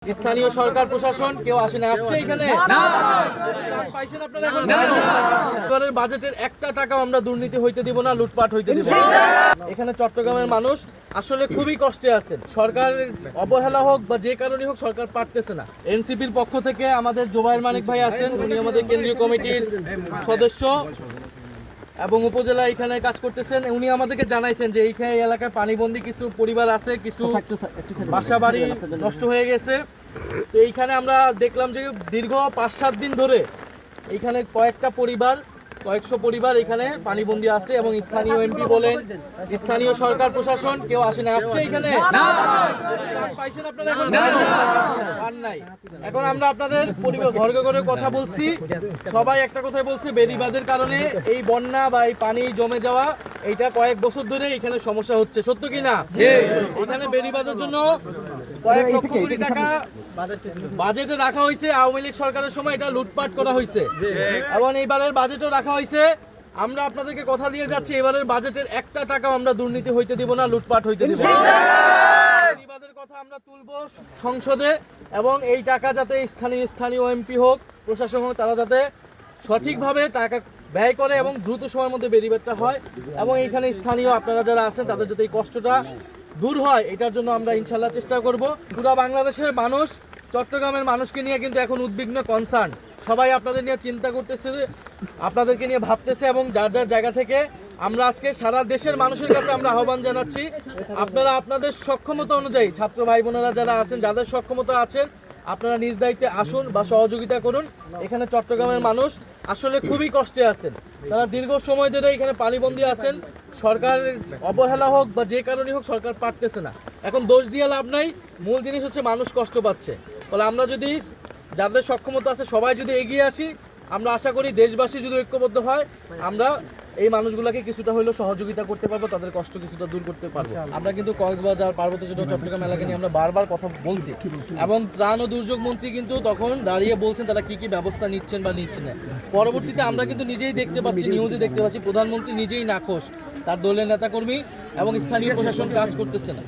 স্থানীয় সরকার প্রশাসন কেউ আসে না, আসছে এখানে পাইছেন আপনারা? এখন এবারের বাজেটের একটা টাকাও আমরা দুর্নীতি হইতে দিব না, লুটপাট হইতে দিব না। এখানে চট্টগ্রামের মানুষ আসলে খুবই কষ্টে আছেন। সরকারের অবহেলা হোক বা যে কারণে হোক, সরকার পারতেছে না। এনসিপির পক্ষ থেকে আমাদের জোবায়ের মানিক ভাই আছেন, উনি আমাদের কেন্দ্রীয় কমিটির সদস্য এবং উপজেলা এখানে কাজ করতেছেন। উনি আমাদেরকে জানাইছেন যে এইখানে এই এলাকায় পানিবন্দী কিছু পরিবার আছে, কিছু বাসা বাড়ি নষ্ট হয়ে গেছে। তো এইখানে আমরা দেখলাম যে দীর্ঘ ৫-৭ দিন ধরে এইখানে কয়েকশো পরিবার এখানে পানিবন্দী আছে এবং স্থানীয় এমপি বলেন, স্থানীয় সরকার প্রশাসন কেউ আসে না, আসছে এখানে পাইছেন আপনারা? এখন আর নাই। এখন আমরা আপনাদের পরিবার ঘরে ঘরে কথা বলছি, সবাই একটা কথাই বলছে, বেড়িবাঁধের কারণে এই বন্যা বা এই পানি জমে যাওয়া এইটা কয়েক বছর ধরে এখানে সমস্যা হচ্ছে। সত্য কি না? এখানে বেড়িবাঁধের জন্য কয়েক লক্ষ কোটি টাকা বাজেটে রাখা হয়েছে। আওয়ামী লীগ সরকারের সময় এটা লুটপাট করা হয়েছে এবং এইবারের বাজেটও রাখা হয়েছে। আমরা আপনাদেরকে কথা দিয়ে যাচ্ছি, এবারের বাজেটের একটা টাকাও আমরা দুর্নীতি হইতে দিব না, লুটপাট হইতে দিব না। বেড়িবাঁধের কথা আমরা তুলবো সংসদে এবং এই টাকা যাতে স্থানীয় এমপি হোক, প্রশাসন হোক, তারা যাতে সঠিকভাবে টাকা ব্যয় করে এবং দ্রুত সময়ের মধ্যে বেড়িবাঁধটা হয় এবং এইখানে স্থানীয় আপনারা যারা আছেন তাদের যাতে এই কষ্টটা দূর হয়, এটার জন্য আমরা ইনশাল্লাহ চেষ্টা করব। পুরো বাংলাদেশের মানুষ চট্টগ্রামের মানুষকে নিয়ে কিন্তু এখন উদ্বিগ্ন, কনসার্ন। সবাই আপনাদের নিয়ে চিন্তা করতেছে, আপনাদেরকে নিয়ে ভাবতেছে এবং যার যার জায়গা থেকে আমরা আজকে সারা দেশের মানুষের কাছে আমরা আহ্বান জানাচ্ছি, আপনারা আপনাদের সক্ষমতা অনুযায়ী, ছাত্র ভাই বোনেরা যারা আছেন, যাদের সক্ষমতা আছেন, আপনারা নিজ দায়িত্বে আসুন বা সহযোগিতা করুন। এখানে চট্টগ্রামের মানুষ আসলে খুবই কষ্টে আছেন, তারা দীর্ঘ সময় ধরে এখানে পানিবন্দী আছেন। সরকারের অবহেলা হোক বা যে কারণে হোক, সরকার পারতেছে না। এখন দোষ দিয়ে লাভ নাই, মূল জিনিস হচ্ছে মানুষ কষ্ট পাচ্ছে। ফলে আমরা যদি যাদের সক্ষমতা আছে সবাই যদি এগিয়ে আসি, আমরা আশা করি দেশবাসী যদি ঐক্যবদ্ধ হয়, আমরা এই মানুষগুলোকে কিছুটা হলেও সহযোগিতা করতে পারবো, তাদের কষ্ট কিছুটা দূর করতে পারবো। আমরা কিন্তু কক্সবাজার, পার্বত্য চট্টগ্রাম এলাকা নিয়ে আমরা বারবার কথা বলছি এবং ত্রাণ ও দুর্যোগ মন্ত্রী কিন্তু তখন দাঁড়িয়ে বলছেন তারা কি কি ব্যবস্থা নিচ্ছেন বা নিচ্ছেন না। পরবর্তীতে আমরা কিন্তু নিজেই দেখতে পাচ্ছি, নিউজে দেখতে পাচ্ছি, প্রধানমন্ত্রী নিজেই নাখোশ, তার দলের নেতাকর্মী এবং স্থানীয় প্রশাসন কাজ করতেছে না।